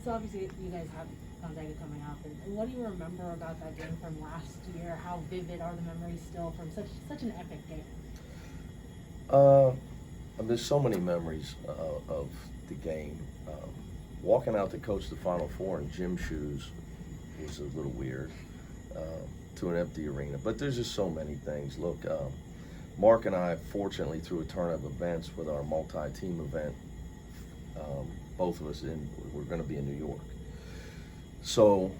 So obviously you guys have Gonzaga coming up, and what do you remember about that game from last year? How vivid are the memories still from such an epic game? There's so many memories of the game. Walking out to coach the Final Four in gym shoes was a little weird to an empty arena. But there's just so many things. Look, Mark and I, fortunately, through a turn of events with our multi-team event, both of us we're going to be in New York. So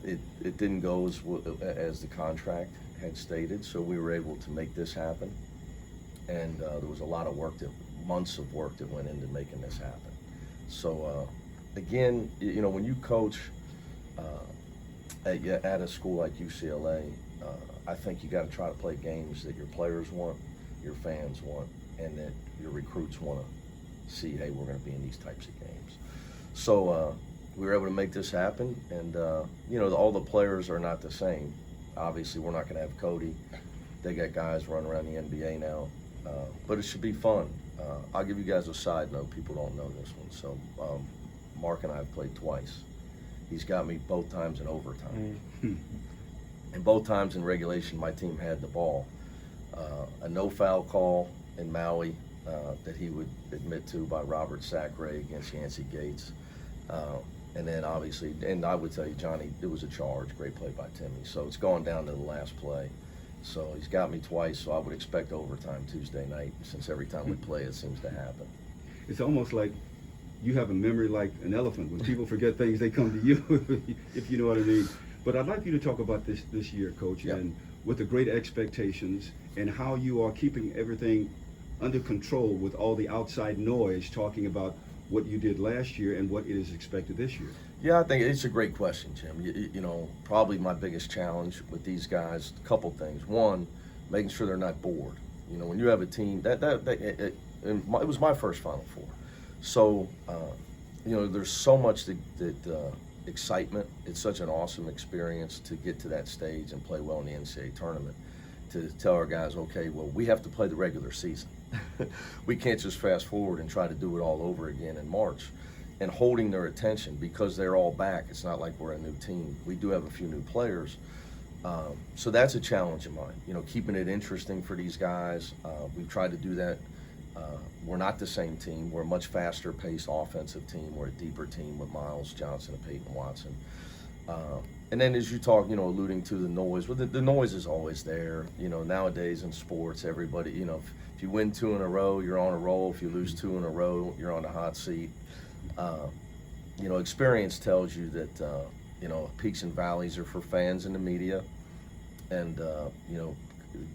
it didn't go as the contract had stated. So we were able to make this happen. And there was a lot of work, months of work that went into making this happen. So again, when you coach at a school like UCLA, I think you got to try to play games that your players want, your fans want, and that your recruits want to see, hey, we're going to be in these types of games. So we were able to make this happen, and all the players are not the same. Obviously, we're not going to have Cody. They got guys running around the NBA now. But it should be fun. I'll give you guys a side note. People don't know this one. So Mark and I have played twice. He's got me both times in overtime. And both times in regulation, my team had the ball. A no-foul call in Maui that he would admit to by Robert Sacre against Yancey Gates. And then obviously, and I would tell you, Johnny, it was a charge. Great play by Timmy. So it's going down to the last play. So he's got me twice, so I would expect overtime Tuesday night, since every time we play it seems to happen. It's almost like you have a memory like an elephant. When people forget things, they come to you, if you know what I mean. But I'd like you to talk about this year, Coach, Yep. and with the great expectations and how you are keeping everything under control with all the outside noise talking about what you did last year and what is expected this year. Yeah, I think it's a great question, Jim. Probably my biggest challenge with these guys, a couple things. One, making sure they're not bored. When you have a team, it was my first Final Four. So, there's so much that excitement. It's such an awesome experience to get to that stage and play well in the NCAA tournament. To tell our guys, okay, well, we have to play the regular season. We can't just fast forward and try to do it all over again in March. And holding their attention because they're all back. It's not like we're a new team. We do have a few new players. So that's a challenge of mine, keeping it interesting for these guys. We've tried to do that. We're not the same team. We're a much faster paced offensive team. We're a deeper team with Miles Johnson and Peyton Watson. And then as you talk, alluding to the noise, well, the noise is always there. Nowadays in sports, everybody, if you win 2 in a row, you're on a roll. If you lose 2 in a row, you're on the hot seat. Experience tells you that, peaks and valleys are for fans and the media, and,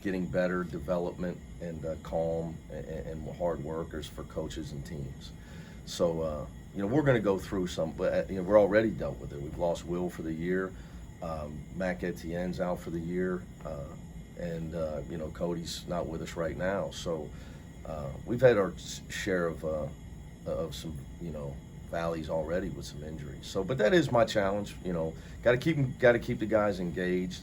getting better development and calm and hard work is for coaches and teams. So, we're going to go through some, but, we're already dealt with it. We've lost Will for the year. Mac Etienne's out for the year. And Cody's not with us right now. So we've had our share of some, valleys already with some injuries. So, but that is my challenge. Got to keep the guys engaged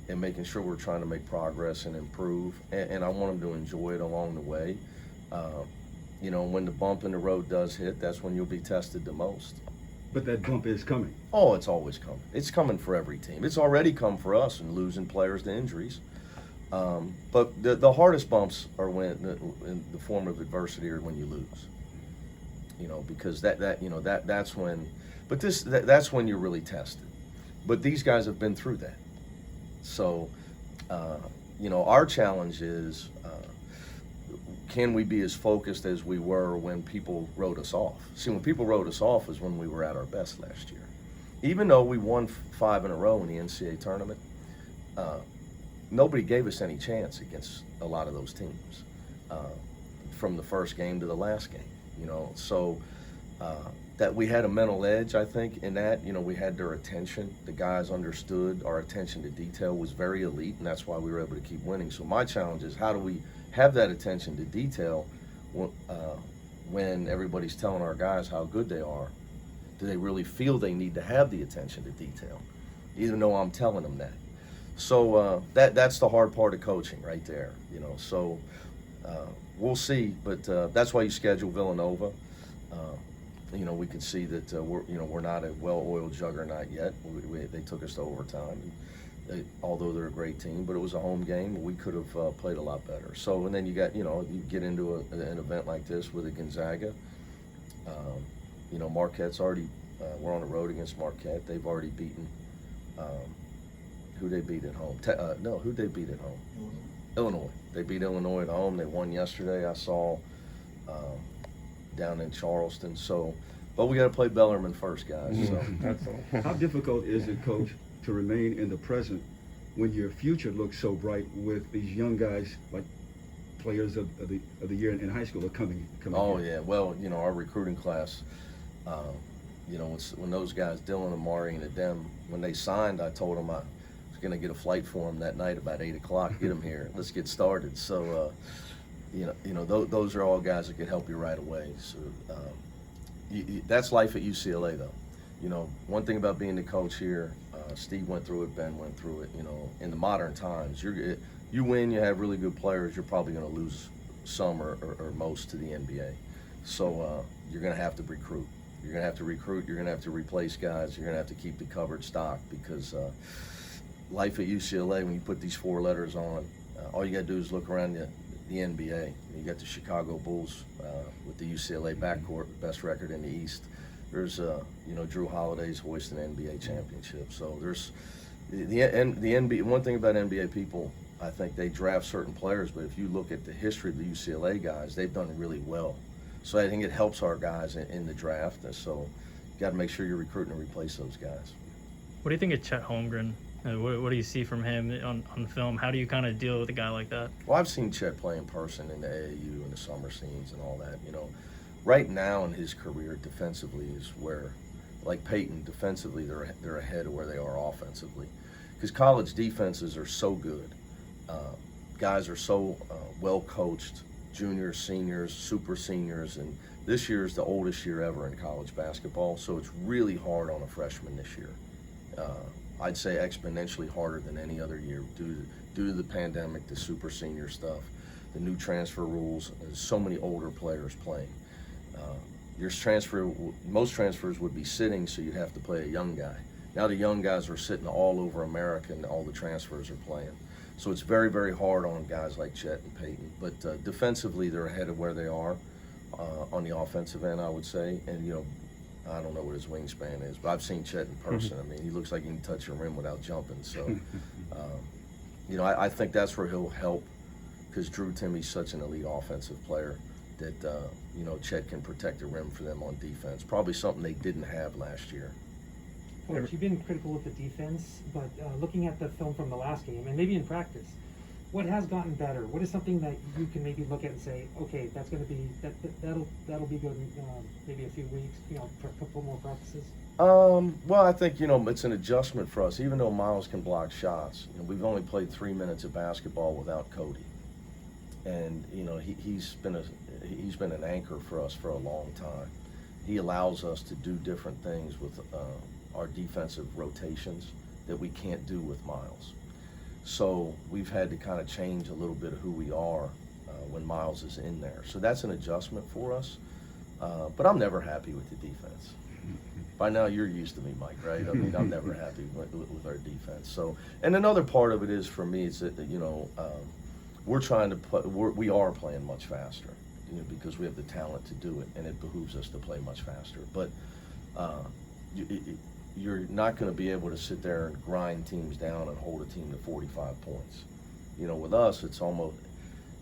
and making sure we're trying to make progress and improve. And I want them to enjoy it along the way. When the bump in the road does hit, that's when you'll be tested the most. But that bump is coming. Oh, it's always coming. It's coming for every team. It's already come for us in losing players to injuries. But the hardest bumps are in the form of adversity or when you lose. Because that's when. But that's when you're really tested. But these guys have been through that. So, our challenge is, can we be as focused as we were when people wrote us off? See, when people wrote us off was when we were at our best last year. Even though we won 5 in a row in the NCAA tournament, nobody gave us any chance against a lot of those teams from the first game to the last game. So that we had a mental edge, I think, in that. We had their attention. The guys understood our attention to detail was very elite, and that's why we were able to keep winning. So my challenge is, how do we have that attention to detail when everybody's telling our guys how good they are? Do they really feel they need to have the attention to detail, even though I'm telling them that? So that's the hard part of coaching right there. So we'll see, but that's why you schedule Villanova. you know, we could see that we're not a well-oiled juggernaut yet. They took us to overtime. Although they're a great team, but it was a home game. We could have played a lot better. So, and then you get into an event like this with a Gonzaga. Marquette's already, we're on the road against Marquette. They've already beaten, who they beat at home? Who'd they beat at home? Illinois. They beat Illinois at home. They won yesterday, I saw, down in Charleston. So, but we got to play Bellarmine first, guys. So. That's all. How difficult is it, Coach, to remain in the present when your future looks so bright with these young guys, like players of the year in high school, are coming Oh here? yeah, well, our recruiting class, when those guys, Dylan, Amari, and Adem, when they signed, I told them I was going to get a flight for them that night about 8 o'clock. Get them here. Let's get started. So, those are all guys that can help you right away. So that's life at UCLA, though. One thing about being the coach here, Steve went through it, Ben went through it. In the modern times, you win, you have really good players, you're probably going to lose some or most to the NBA. So you're going to have to recruit. You're going to have to recruit. You're going to have to replace guys. You're going to have to keep the covered stock because life at UCLA, when you put these 4 letters on, all you got to do is look around the NBA. You got the Chicago Bulls with the UCLA backcourt, best record in the East. There's, Drew Holiday's hoisting an NBA championship. So there's the NBA. One thing about NBA people, I think they draft certain players, but if you look at the history of the UCLA guys, they've done really well. So I think it helps our guys in the draft. And so you got to make sure you're recruiting to replace those guys. What do you think of Chet Holmgren? What do you see from him on film? How do you kind of deal with a guy like that? Well, I've seen Chet play in person in the AAU and the summer scenes and all that. Right now in his career, defensively is where, like Peyton, defensively they're ahead of where they are offensively, because college defenses are so good. Guys are so well coached. Juniors, seniors, super seniors, and this year is the oldest year ever in college basketball. So it's really hard on a freshman this year. I'd say exponentially harder than any other year due to the pandemic, the super senior stuff, the new transfer rules. There's so many older players playing. Most transfers would be sitting, so you'd have to play a young guy. Now the young guys are sitting all over America, and all the transfers are playing. So it's very, very hard on guys like Chet and Peyton. But defensively, they're ahead of where they are on the offensive end, I would say. And, I don't know what his wingspan is, but I've seen Chet in person. I mean, he looks like he can touch a rim without jumping. So, I think that's where he'll help, because Drew Timmy's such an elite offensive player that, Chet can protect the rim for them on defense. Probably something they didn't have last year. Coach, you've been critical of the defense, but looking at the film from the last game, and maybe in practice, what has gotten better? What is something that you can maybe look at and say, okay, that's going to be that'll be good in maybe a few weeks, for a couple more practices? Well, I think it's an adjustment for us. Even though Miles can block shots, we've only played 3 minutes of basketball without Cody, and he's been an anchor for us for a long time. He allows us to do different things with our defensive rotations that we can't do with Miles. So we've had to kind of change a little bit of who we are when Miles is in there. So that's an adjustment for us. But I'm never happy with the defense. By now you're used to me, Mike, right? I mean, I'm never happy with our defense. So, and another part of it is for me, it's that we're trying to play. We are playing much faster, because we have the talent to do it, and it behooves us to play much faster. But you're not going to be able to sit there and grind teams down and hold a team to 45 points. With us, it's almost,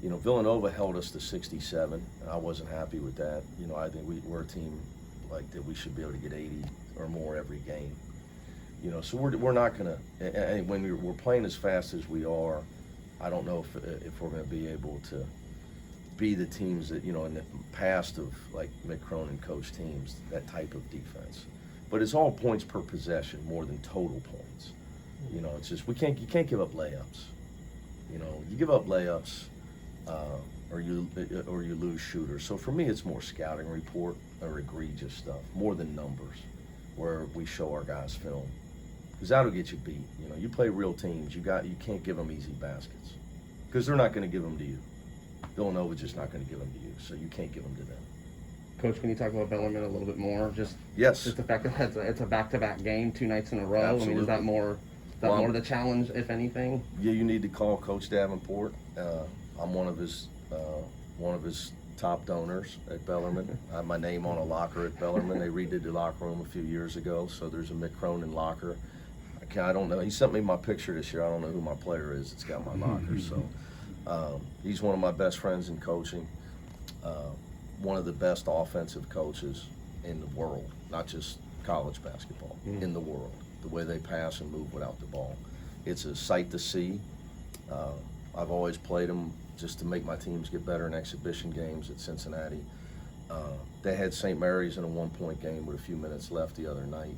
Villanova held us to 67. I wasn't happy with that. I think we're a team like that. We should be able to get 80 or more every game. So we're not going to, and when we're playing as fast as we are, I don't know if we're going to be able to be the teams that, in the past of like Mick Cronin coach teams, that type of defense. But it's all points per possession more than total points. It's just you can't give up layups. You give up layups, or you lose shooters. So for me, it's more scouting report or egregious stuff, more than numbers, where we show our guys film, because that'll get you beat. You play real teams. You can't give them easy baskets, because they're not going to give them to you. Villanova's just not going to give them to you, so you can't give them to them. Coach, can you talk about Bellarmine a little bit more? Yes. Just the fact that it's a back-to-back game, 2 nights in a row. I mean, Absolutely. is that more Well, more the challenge, if anything? Yeah, you need to call Coach Davenport. I'm one of his top donors at Bellarmine. I have my name on a locker at Bellarmine. They redid the locker room a few years ago, so there's a Mick Cronin locker. I don't know. He sent me my picture this year. I don't know who my player is. It's got my locker. So he's one of my best friends in coaching. One of the best offensive coaches in the world, not just college basketball, in the world. The way they pass and move without the ball. It's a sight to see. I've always played them just to make my teams get better in exhibition games at Cincinnati. They had St. Mary's in a 1-point game with a few minutes left the other night.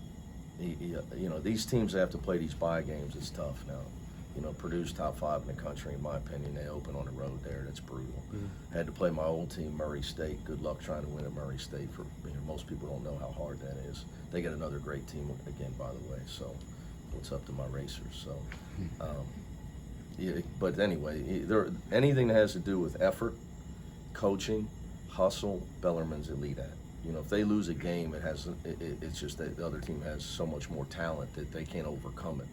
You know, these teams that have to play these bye games, it's tough now. You know, Purdue's top 5 in the country, in my opinion. They open on the road there. That's brutal. Had to play my old team, Murray State. Good luck trying to win at Murray State. Most people don't know how hard that is. They got another great team again, by the way. So it's up to my racers. So, yeah, but anyway, anything that has to do with effort, coaching, hustle, Bellarmine's elite at. You know, if they lose a game, it's just that the other team has so much more talent that they can't overcome it.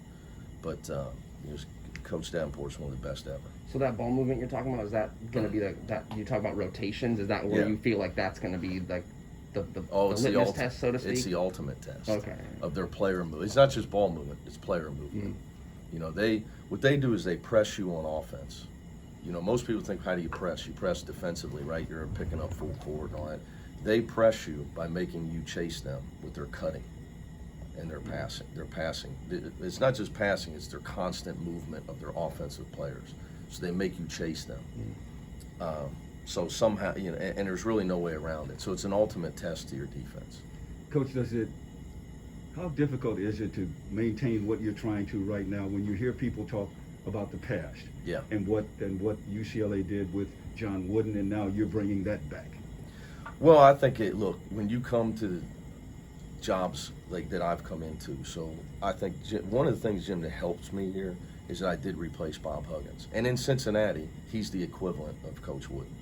But Coach Davenport's one of the best ever. So that ball movement you're talking about, is that going to be that you talk about rotations? Is that where Yeah. you feel like that's going to be like the It's the litmus test, so to speak? It's the ultimate test of their player movement. It's not just ball movement; it's player movement. You know, what they do is they press you on offense. You know, most people think, how do you press? You press defensively, right? You're picking up full court and all that. They press you by making you chase them with their cutting and their passing. It's not just passing; it's their constant movement of their offensive players. So they make you chase them. So somehow, you know, and there's really no way around it. So it's an ultimate test to your defense. Coach, how difficult is it to maintain what you're trying to right now when you hear people talk about the past? Yeah. And what UCLA did with John Wooden, and now you're bringing that back? Well, I think look, when you come to jobs like that I've come into, so I think one of the things, Jim, that helps me here is that I did replace Bob Huggins. And in Cincinnati, he's the equivalent of Coach Wooden.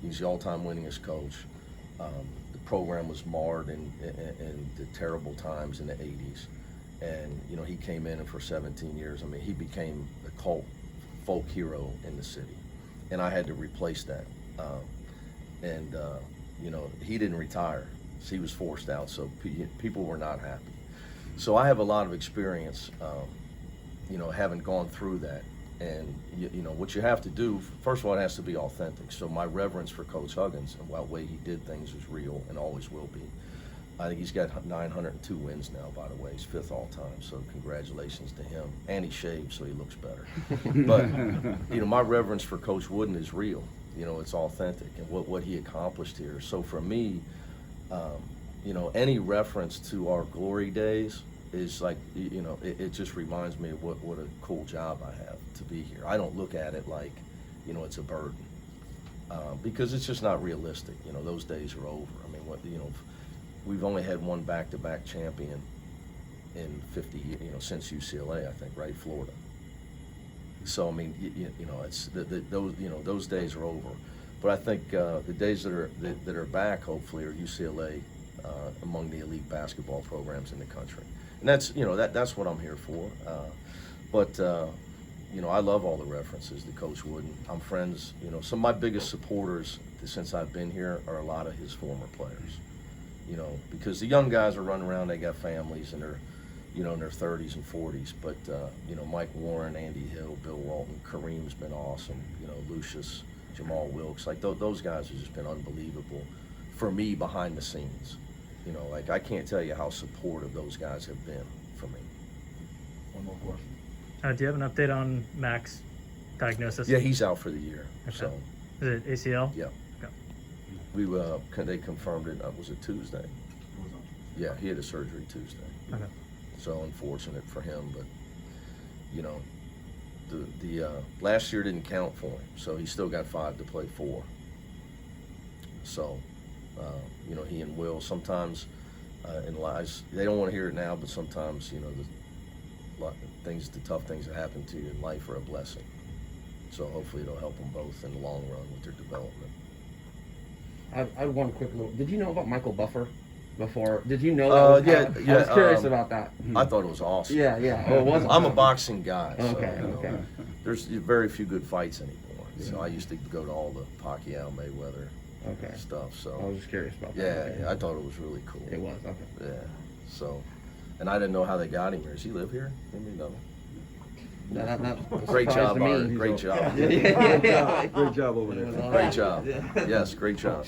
He's the all-time winningest coach. The program was marred in the terrible times in the 80s. And, you know, he came in and for 17 years, I mean, he became a cult folk hero in the city. And I had to replace that. You know, he didn't retire. So he was forced out, so people were not happy. So I have a lot of experience, you know, having gone through that. And, you know, what you have to do, first of all, it has to be authentic. So my reverence for Coach Huggins and the way he did things is real and always will be. I think he's got 902 wins now, by the way. He's 5th all time, so congratulations to him. And he shaved, so he looks better. But, you know, my reverence for Coach Wooden is real. You know, it's authentic and what he accomplished here. So for me, you know, any reference to our glory days is like, you know, it just reminds me of what a cool job I have to be here. I don't look at it like, you know, it's a burden, because it's just not realistic. You know, those days are over. I mean, we've only had one back-to-back champion in 50 years, you know, since UCLA, I think, right? Florida. So I mean, you know, it's those days are over. But I think the days that are back, hopefully, are UCLA among the elite basketball programs in the country, and that's what I'm here for. But you know, I love all the references to Coach Wooden. I'm friends. You know, some of my biggest supporters since I've been here are a lot of his former players. You know, because the young guys are running around, they got families, and they're, you know, in their 30s and 40s. But you know, Mike Warren, Andy Hill, Bill Walton, Kareem's been awesome. You know, Lucius, Jamal Wilkes, like those guys have just been unbelievable for me behind the scenes. You know, like I can't tell you how supportive those guys have been for me. One more question. Do you have an update on Mac's diagnosis? Yeah, he's out for the year. Okay. So Is it ACL? yeah, Okay. they confirmed it. Was it Tuesday? Yeah, he had a surgery Tuesday. Okay. So unfortunate for him, but you know, the last year didn't count for him, so he still got 5 to play 4. So you know, he and Will sometimes in lives, they don't want to hear it now, but sometimes, you know, the tough things that happen to you in life are a blessing. So hopefully it'll help them both in the long run with their development. I had one quick little. Did you know about Michael Buffer before? Did you know that? Yeah, I was curious yeah, about that. I thought it was awesome. Yeah, yeah. Oh, it was. I'm a boxing guy, so Okay, you know, okay. there's very few good fights anymore. So I used to go to all the Pacquiao, Mayweather Okay. stuff. I So was just curious about that. yeah, Okay. I thought it was really cool. It was okay. Yeah. So, and I didn't know how they got him here. Does he live here? Maybe no. That Great surprised job, me. Art. Great job. Yeah. Great job over there. Great job. Yes, great job.